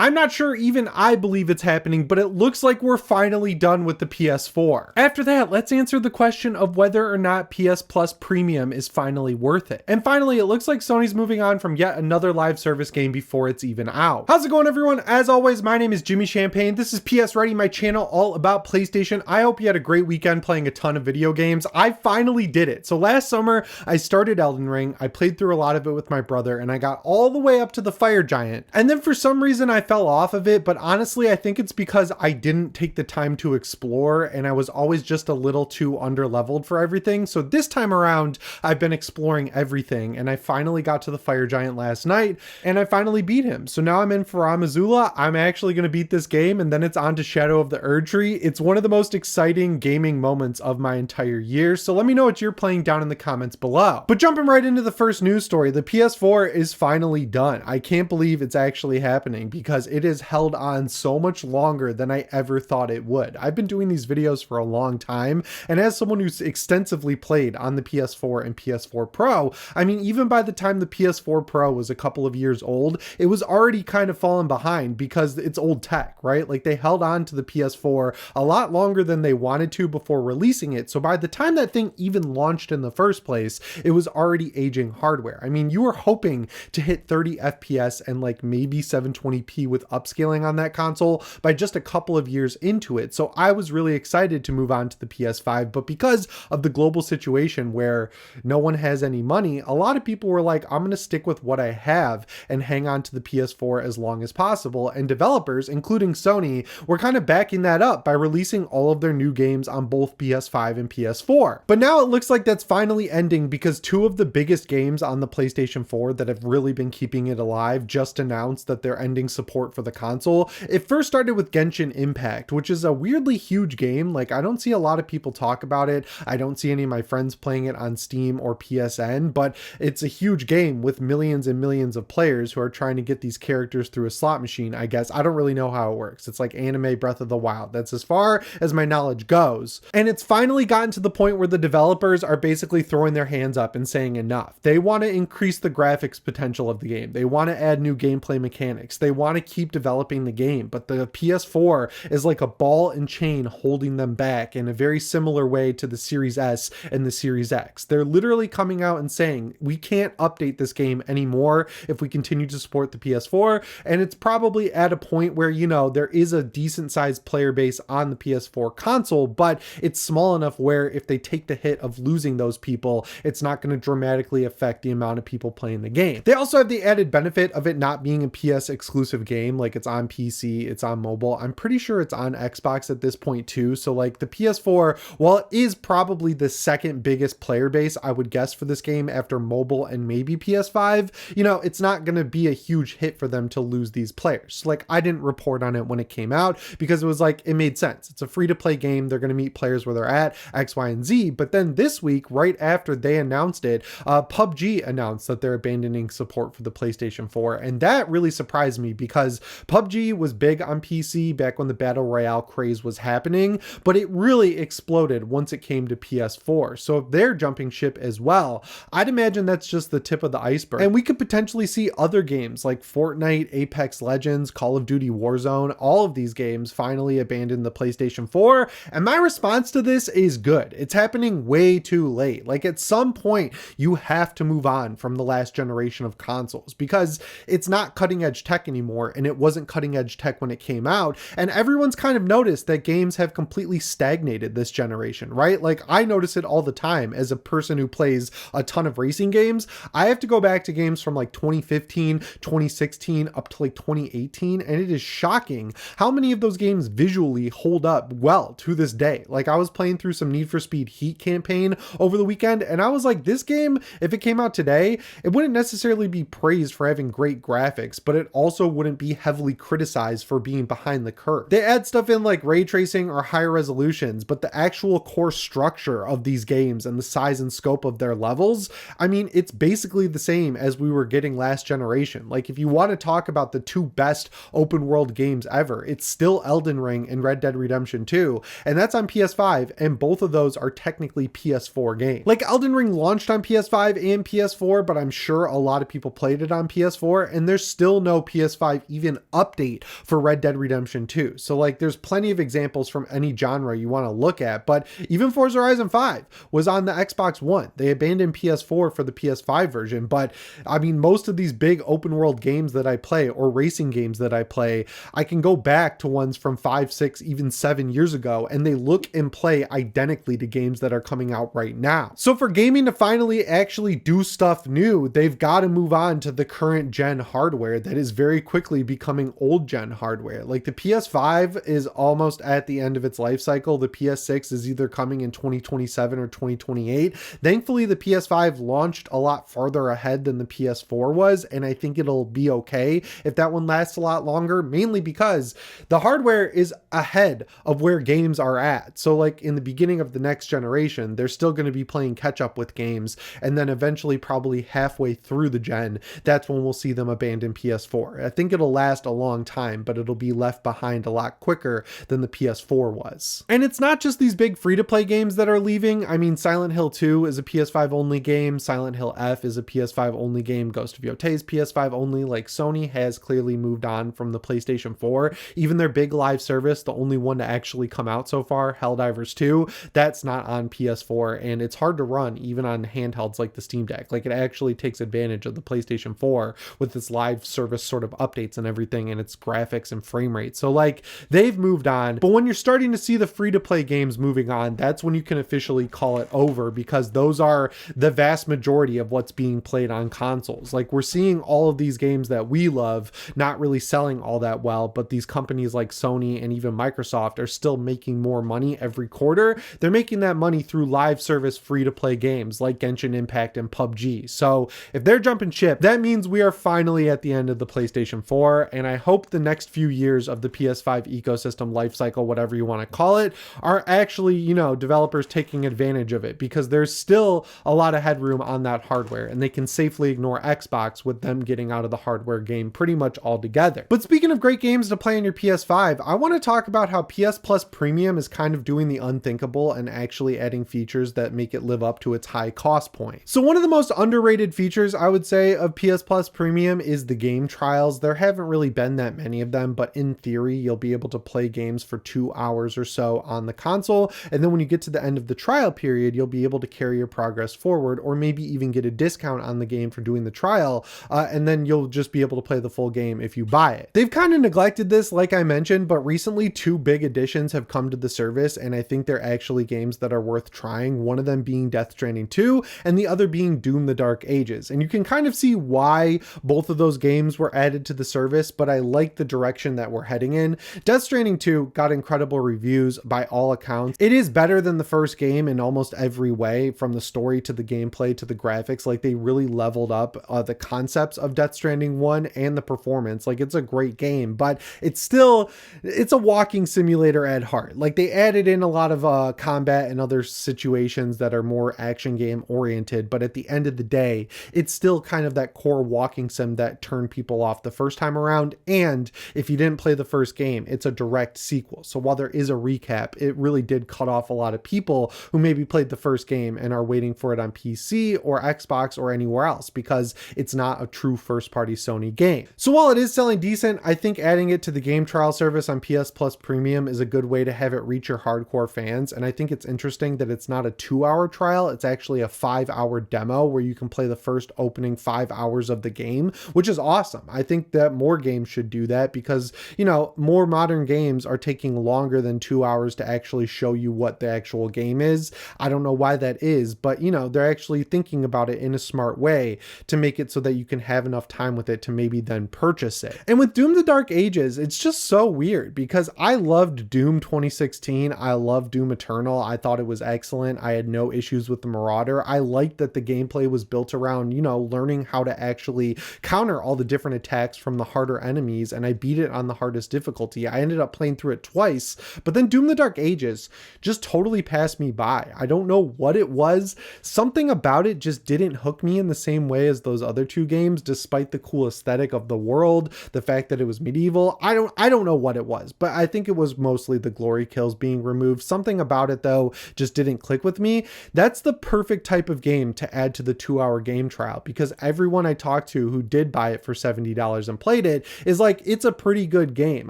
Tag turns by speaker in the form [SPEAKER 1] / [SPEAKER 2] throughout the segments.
[SPEAKER 1] I'm not sure even I believe it's happening, but it looks like we're finally done with the PS4. After that, let's answer the question of whether or not PS Plus Premium is finally worth it. And finally, it looks like Sony's moving on from yet another live service game before it's even out. How's it going, everyone? As always, my name is Jimmy Champagne. This is PSReady, my channel all about PlayStation. I hope you had a great weekend playing a ton of video games. I finally did it. So last summer, I started Elden Ring. I played through a lot of it with my brother, and I got all the way up to the Fire Giant. And then for some reason, I fell off of it, but honestly, I think it's because I didn't take the time to explore, and I was always just a little too under-leveled for everything. So this time around, I've been exploring everything, and I finally got to the Fire Giant last night, and I finally beat him. So now I'm in Farum Azula. I'm actually going to beat this game, and then it's on to Shadow of the Erdtree. It's one of the most exciting gaming moments of my entire year, so let me know what you're playing down in the comments below. But jumping right into the first news story, the PS4 is finally done. I can't believe it's actually happening because it has held on so much longer than I ever thought it would. I've been doing these videos for a long time, and as someone who's extensively played on the PS4 and PS4 Pro, I mean, even by the time the PS4 Pro was a couple of years old, it was already kind of falling behind because it's old tech, right? Like they held on to the PS4 a lot longer than they wanted to before releasing it. So by the time that thing even launched in the first place, it was already aging hardware. I mean, you were hoping to hit 30 FPS and like maybe 720p with upscaling on that console by just a couple of years into it. So I was really excited to move on to the PS5, but because of the global situation where no one has any money, a lot of people were like, I'm going to stick with what I have and hang on to the PS4 as long as possible. And developers, including Sony, were kind of backing that up by releasing all of their new games on both PS5 and PS4. But now it looks like that's finally ending because two of the biggest games on the PlayStation 4 that have really been keeping it alive just announced that they're ending support for the console. It first started with Genshin Impact, which is a weirdly huge game. Like, I don't see a lot of people talk about it. I don't see any of my friends playing it on Steam or PSN, but it's a huge game with millions and millions of players who are trying to get these characters through a slot machine, I guess. I don't really know how it works. It's like anime Breath of the Wild. That's as far as my knowledge goes. And it's finally gotten to the point where the developers are basically throwing their hands up and saying enough. They want to increase the graphics potential of the game. They want to add new gameplay mechanics. They want to keep developing the game, but the PS4 is like a ball and chain holding them back in a very similar way to the Series S and the Series X. They're literally coming out and saying, we can't update this game anymore if we continue to support the PS4. And it's probably at a point where, you know, there is a decent sized player base on the PS4 console, but it's small enough where if they take the hit of losing those people, it's not going to dramatically affect the amount of people playing the game. They also have the added benefit of it not being a PS exclusive game. Like, it's on PC, it's on mobile. I'm pretty sure it's on Xbox at this point too. So like the PS4, while it is probably the second biggest player base, I would guess, for this game after mobile and maybe PS5, you know, it's not going to be a huge hit for them to lose these players. Like, I didn't report on it when it came out because it was like, it made sense. It's a free to play game. They're going to meet players where they're at, X, Y, and Z. But then this week, right after they announced it, PUBG announced that they're abandoning support for the PlayStation 4. And that really surprised me because PUBG was big on PC back when the Battle Royale craze was happening, but it really exploded once it came to PS4. So if they're jumping ship as well, I'd imagine that's just the tip of the iceberg. And we could potentially see other games like Fortnite, Apex Legends, Call of Duty Warzone, all of these games finally abandon the PlayStation 4. And my response to this is good. It's happening way too late. Like, at some point, you have to move on from the last generation of consoles because it's not cutting edge tech anymore, and it wasn't cutting edge tech when it came out. And everyone's kind of noticed that games have completely stagnated this generation, right? Like, I notice it all the time as a person who plays a ton of racing games. I have to go back to games from like 2015, 2016 up to like 2018, and it is shocking how many of those games visually hold up well to this day. Like, I was playing through some Need for Speed Heat campaign over the weekend, and I was like, this game, if it came out today, it wouldn't necessarily be praised for having great graphics, but it also wouldn't be heavily criticized for being behind the curve. They add stuff in like ray tracing or higher resolutions, but the actual core structure of these games and the size and scope of their levels, I mean, it's basically the same as we were getting last generation. Like, if you want to talk about the two best open world games ever, it's still Elden Ring and Red Dead Redemption 2, and that's on PS5, and both of those are technically PS4 games. Like, Elden Ring launched on PS5 and PS4, but I'm sure a lot of people played it on PS4, and there's still no PS5 even update for Red Dead Redemption 2. So like there's plenty of examples from any genre you want to look at, but even Forza Horizon 5 was on the Xbox One. They abandoned PS4 for the PS5 version, but I mean, most of these big open world games that I play or racing games that I play, I can go back to ones from 5, 6, even 7 years ago, and they look and play identically to games that are coming out right now. So for gaming to finally actually do stuff new, they've got to move on to the current gen hardware that is very quickly becoming old gen hardware. Like the PS5 is almost at the end of its life cycle. The PS6 is either coming in 2027 or 2028. Thankfully, the PS5 launched a lot farther ahead than the PS4 was, and I think it'll be okay if that one lasts a lot longer, mainly because the hardware is ahead of where games are at. So like in the beginning of the next generation, they're still going to be playing catch up with games, and then eventually probably halfway through the gen, that's when we'll see them abandon PS4. I think it'll last a long time, but it'll be left behind a lot quicker than the PS4 was. And it's not just these big free-to-play games that are leaving. I mean, Silent Hill 2 is a PS5 only game. Silent Hill F is a PS5 only game. Ghost of Yotei is PS5 only. Like Sony has clearly moved on from the PlayStation 4. Even their big live service, the only one to actually come out so far, Helldivers 2, that's not on PS4, and it's hard to run even on handhelds like the Steam Deck. Like it actually takes advantage of the PlayStation 4 with its live service sort of updates and everything, and its graphics and frame rate. So like they've moved on, but when you're starting to see the free-to-play games moving on, that's when you can officially call it over, because those are the vast majority of what's being played on consoles. Like we're seeing all of these games that we love not really selling all that well, but these companies like Sony and even Microsoft are still making more money every quarter. They're making that money through live service free-to-play games like Genshin Impact and PUBG. So if they're jumping ship, that means we are finally at the end of the PlayStation 4, and I hope the next few years of the PS5 ecosystem life cycle, whatever you want to call it, are actually, you know, developers taking advantage of it, because there's still a lot of headroom on that hardware, and they can safely ignore Xbox with them getting out of the hardware game pretty much altogether. But speaking of great games to play on your PS5, I want to talk about how PS Plus Premium is kind of doing the unthinkable and actually adding features that make it live up to its high cost point. So one of the most underrated features, I would say, of PS Plus Premium is the game trials. There haven't really been that many of them, but in theory, you'll be able to play games for 2 hours or so on the console, and then when you get to the end of the trial period, you'll be able to carry your progress forward, or maybe even get a discount on the game for doing the trial, and then you'll just be able to play the full game if you buy it. They've kind of neglected this, like I mentioned, but recently 2 big additions have come to the service, and I think they're actually games that are worth trying, one of them being Death Stranding 2, and the other being Doom: The Dark Ages. And you can kind of see why both of those games were added to the service, but I like the direction that we're heading in. Death Stranding 2 got incredible reviews by all accounts. It is better than the first game in almost every way, from the story to the gameplay to the graphics. Like they really leveled up the concepts of Death Stranding 1 and the performance. Like it's a great game, but it's a walking simulator at heart. Like they added in a lot of combat and other situations that are more action game oriented, but at the end of the day, it's still kind of that core walking sim that turned people off the first time around. And if you didn't play the first game, it's a direct sequel. So while there is a recap, it really did cut off a lot of people who maybe played the first game and are waiting for it on PC or Xbox or anywhere else, because it's not a true first-party Sony game. So while it is selling decent, I think adding it to the game trial service on PS Plus Premium is a good way to have it reach your hardcore fans. And I think it's interesting that it's not a 2-hour trial, it's actually a 5-hour demo where you can play the first opening 5 hours of the game, which is awesome. I think that more games should do that, because, you know, more modern games are taking longer than 2 hours to actually show you what the actual game is. I don't know why that is, but you know, they're actually thinking about it in a smart way to make it so that you can have enough time with it to maybe then purchase it. And with Doom: The Dark Ages, it's just so weird, because I loved Doom 2016. I loved Doom Eternal. I thought it was excellent. I had no issues with the Marauder. I liked that the gameplay was built around, you know, learning how to actually counter all the different attacks from the harder enemies, and I beat it on the hardest difficulty. I ended up playing through it twice, but then Doom: The Dark Ages just totally passed me by. I don't know what it was. Something about it just didn't hook me in the same way as those other 2 games, despite the cool aesthetic of the world, the fact that it was medieval. I don't know what it was, but I think it was mostly the glory kills being removed. Something about it though just didn't click with me. That's the perfect type of game to add to the 2-hour game trial, because everyone I talked to who did buy it for $70 and play played it, is like, it's a pretty good game.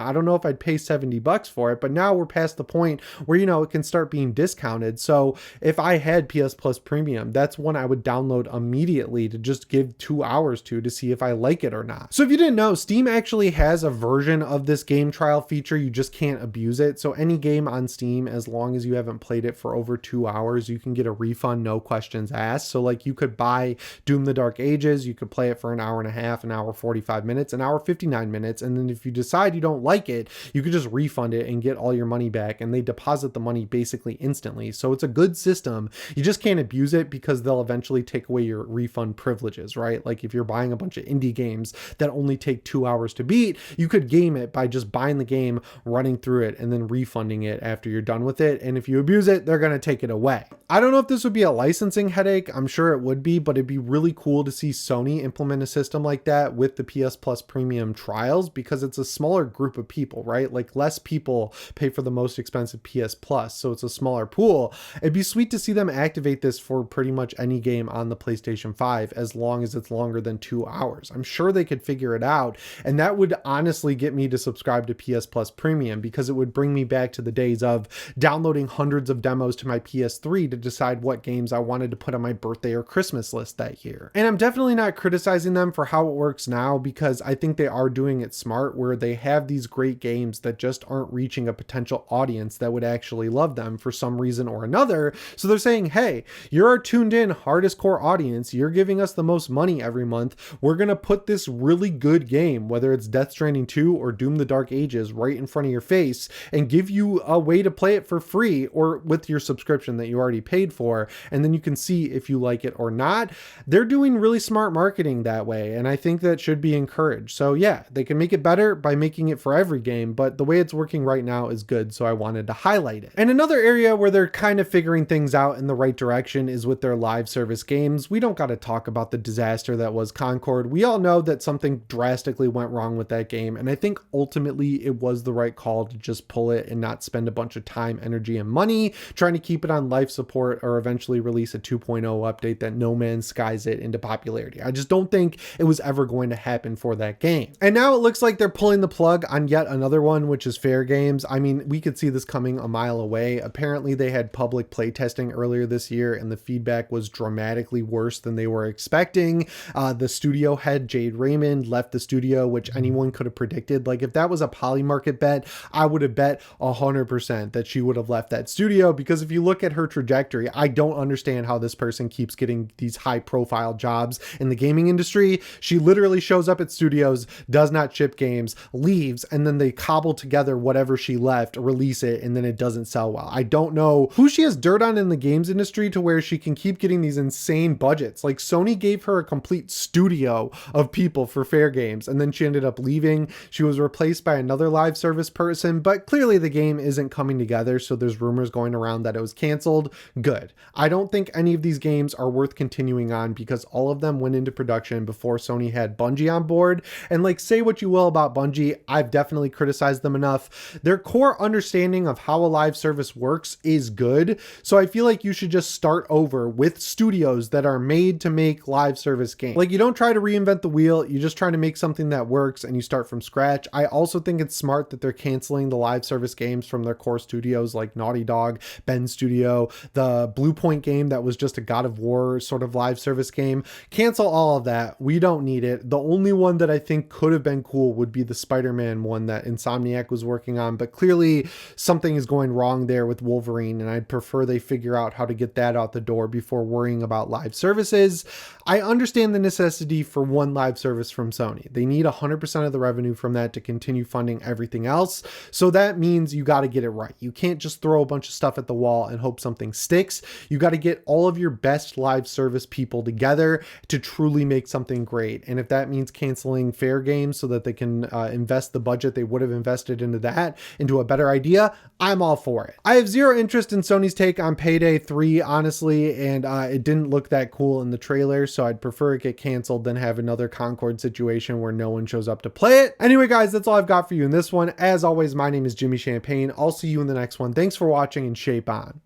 [SPEAKER 1] I don't know if I'd pay $70 for it, but now we're past the point where, you know, it can start being discounted. So if I had PS Plus Premium, that's one I would download immediately to just give 2 hours to see if I like it or not. So if you didn't know, Steam actually has a version of this game trial feature. You just can't abuse it. So any game on Steam, as long as you haven't played it for over 2 hours, you can get a refund, no questions asked. So like, you could buy Doom the Dark Ages, you could play it for an hour and a half, an hour 45 minutes, an hour 59 minutes. And then if you decide you don't like it, you could just refund it and get all your money back. And they deposit the money basically instantly. So it's a good system. You just can't abuse it because they'll eventually take away your refund privileges, right? Like if you're buying a bunch of indie games that only take 2 hours to beat, you could game it by just buying the game, running through it, and then refunding it after you're done with it. And if you abuse it, they're going to take it away. I don't know if this would be a licensing headache. I'm sure it would be, but it'd be really cool to see Sony implement a system like that with the PS Plus Premium trials, because it's a smaller group of people, right? Like less people pay for the most expensive PS Plus, so it's a smaller pool. It'd be sweet to see them activate this for pretty much any game on the PlayStation 5, as long as it's longer than 2 hours. I'm sure they could figure it out, and that would honestly get me to subscribe to PS Plus Premium, because it would bring me back to the days of downloading hundreds of demos to my PS3 to decide what games I wanted to put on my birthday or Christmas list that year. And I'm definitely not criticizing them for how it works now, because I think they are doing it smart, where they have these great games that just aren't reaching a potential audience that would actually love them for some reason or another. So they're saying, hey, you're our tuned in hardest core audience, you're giving us the most money every month, we're gonna put this really good game, whether it's Death Stranding 2 or Doom the Dark Ages, right in front of your face, and give you a way to play it for free or with your subscription that you already paid for, and then you can see if you like it or not. They're doing really smart marketing that way, and I think that should be encouraged. So yeah, they can make it better by making it for every game, but the way it's working right now is good, so I wanted to highlight it. And another area where they're kind of figuring things out in the right direction is with their live service games. We don't got to talk about the disaster that was Concord. We all know that something drastically went wrong with that game, and I think ultimately it was the right call to just pull it and not spend a bunch of time, energy, and money trying to keep it on life support or eventually release a 2.0 update that No Man's Skies it into popularity. I just don't think it was ever going to happen for that game. And now it looks like they're pulling the plug on yet another one, which is FairGames. I mean, we could see this coming a mile away. Apparently they had public playtesting earlier this year, and the feedback was dramatically worse than they were expecting. The studio head, Jade Raymond, left the studio, which anyone could have predicted. Like if that was a Polymarket bet, I would have bet 100% that she would have left that studio, because if you look at her trajectory, I don't understand how this person keeps getting these high profile jobs in the gaming industry. She literally shows up at studios, does not ship games, leaves, and then they cobble together whatever she left, release it, and then it doesn't sell well. I don't know who she has dirt on in the games industry to where she can keep getting these insane budgets. Like Sony gave her a complete studio of people for FairGames, and then she ended up leaving. She was replaced by another live service person, but clearly the game isn't coming together, so there's rumors going around that it was canceled. Good. I don't think any of these games are worth continuing on, because all of them went into production before Sony had Bungie on board. And like, say what you will about Bungie, I've definitely criticized them enough. Their core understanding of how a live service works is good, so I feel like you should just start over with studios that are made to make live service games. Like, you don't try to reinvent the wheel, you just try to make something that works and you start from scratch. I also think it's smart that they're canceling the live service games from their core studios like Naughty Dog, Ben Studio, the Blue Point game that was just a God of War sort of live service game. Cancel all of that. We don't need it. The only one that I think could have been cool would be the Spider-Man one that Insomniac was working on, but clearly something is going wrong there with Wolverine, and I'd prefer they figure out how to get that out the door before worrying about live services. I understand the necessity for one live service from Sony. They need 100% of the revenue from that to continue funding everything else. So that means you got to get it right. You can't just throw a bunch of stuff at the wall and hope something sticks. You got to get all of your best live service people together to truly make something great. And if that means canceling FairGame so that they can invest the budget they would have invested into that, into a better idea, I'm all for it. I have zero interest in Sony's take on Payday 3, honestly, and it didn't look that cool in the trailer, so I'd prefer it get canceled than have another Concord situation where no one shows up to play it. Anyway, guys, that's all I've got for you in this one. As always, my name is Jimmy Champagne. I'll see you in the next one. Thanks for watching, and shape on.